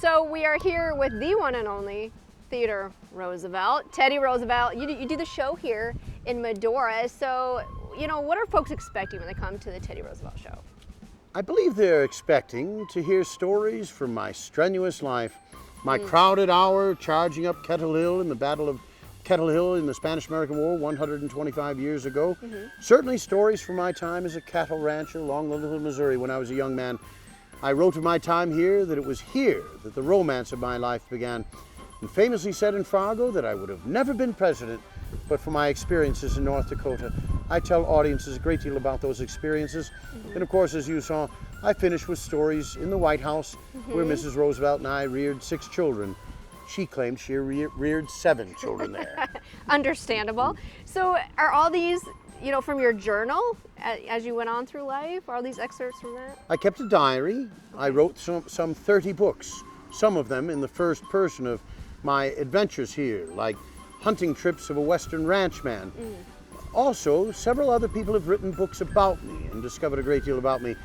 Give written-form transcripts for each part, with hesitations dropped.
So we are here with the one and only Theodore Roosevelt, Teddy Roosevelt. You do the show here in Medora. So, you know, what are folks expecting when they come to the Teddy Roosevelt show? I believe they're expecting to hear stories from my strenuous life, my crowded hour charging up Kettle Hill in the Battle of Kettle Hill in the Spanish-American War 125 years ago. Certainly stories from my time as a cattle rancher along the Little Missouri when I was a young man. I wrote of my time here that it was here that the romance of my life began, and famously said in Fargo that I would have never been president but for my experiences in North Dakota. I tell audiences a great deal about those experiences. And of course, as you saw, I finished with stories in the White House where Mrs. Roosevelt and I reared 6 children. She claimed she reared 7 children there. Understandable. So are all these, you know, from your journal as you went on through life? Are all these excerpts from that? I kept a diary. I wrote some 30 books, some of them in the first person of my adventures here, like hunting trips of a Western ranchman. Also, several other people have written books about me and discovered a great deal about me.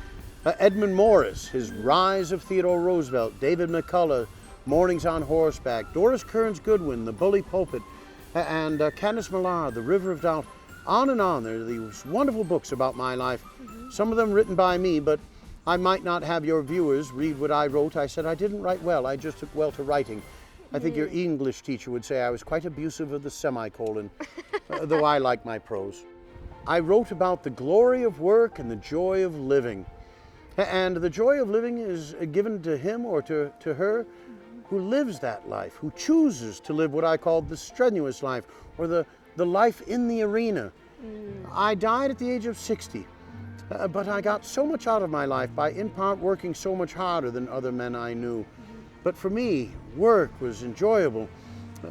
Edmund Morris, his Rise of Theodore Roosevelt, David McCullough, Mornings on Horseback, Doris Kearns Goodwin, The Bully Pulpit, and Candace Millard, The River of Doubt. On and on, there are these wonderful books about my life, some of them written by me, but I might not have your viewers read what I wrote. I said I didn't write well, I just took well to writing. I think your English teacher would say I was quite abusive of the semicolon, though I like my prose. I wrote about the glory of work and the joy of living. And the joy of living is given to him or to her who lives that life, who chooses to live what I call the strenuous life, or the life in the arena. I died at the age of 60, but I got so much out of my life by in part working so much harder than other men I knew. But for me, work was enjoyable.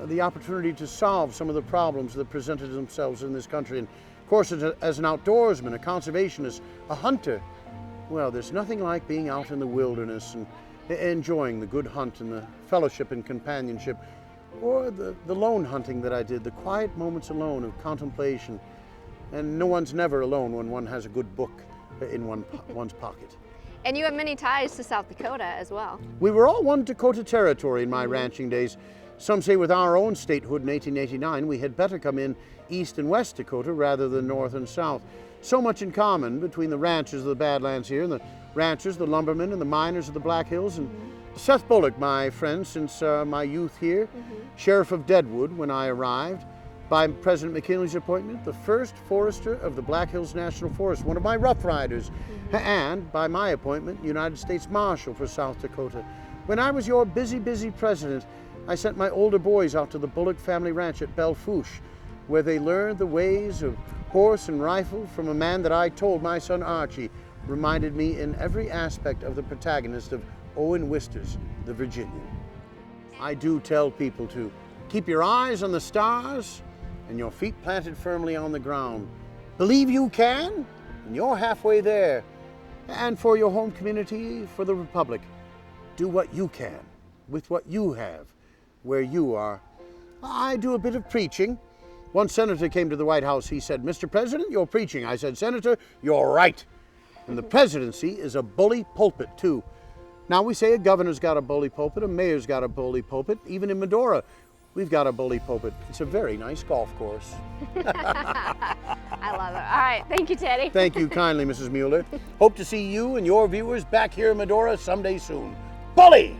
The opportunity to solve some of the problems that presented themselves in this country. And of course, as an outdoorsman, a conservationist, a hunter, well, there's nothing like being out in the wilderness and enjoying the good hunt and the fellowship and companionship, or the lone hunting that I did, the quiet moments alone of contemplation. And no one's never alone when one has a good book in one's pocket. And you have many ties to South Dakota as well. We were all one Dakota territory in my ranching days. Some say with our own statehood in 1889, we had better come in East and West Dakota rather than North and South. So much in common between the ranchers of the Badlands here and the ranchers, the lumbermen, and the miners of the Black Hills. And Seth Bullock, my friend since my youth here, Sheriff of Deadwood when I arrived, by President McKinley's appointment, the first forester of the Black Hills National Forest, one of my Rough Riders, and by my appointment, United States Marshal for South Dakota. When I was your busy president, I sent my older boys out to the Bullock family ranch at Belle Fourche, where they learned the ways of horse and rifle from a man that I told my son Archie reminded me in every aspect of the protagonist of Owen Wister's The Virginian. I do tell people to keep your eyes on the stars and your feet planted firmly on the ground. Believe you can, and you're halfway there. And for your home community, for the Republic, do what you can with what you have, where you are. I do a bit of preaching. One senator came to the White House. He said, "Mr. President, you're preaching." I said, "Senator, you're right." And the presidency is a bully pulpit, too. Now we say a governor's got a bully pulpit, a mayor's got a bully pulpit. Even in Medora, we've got a bully pulpit. It's a very nice golf course. I love it. All right, thank you, Teddy. Thank you kindly, Mrs. Mueller. Hope to see you and your viewers back here in Medora someday soon. Bully!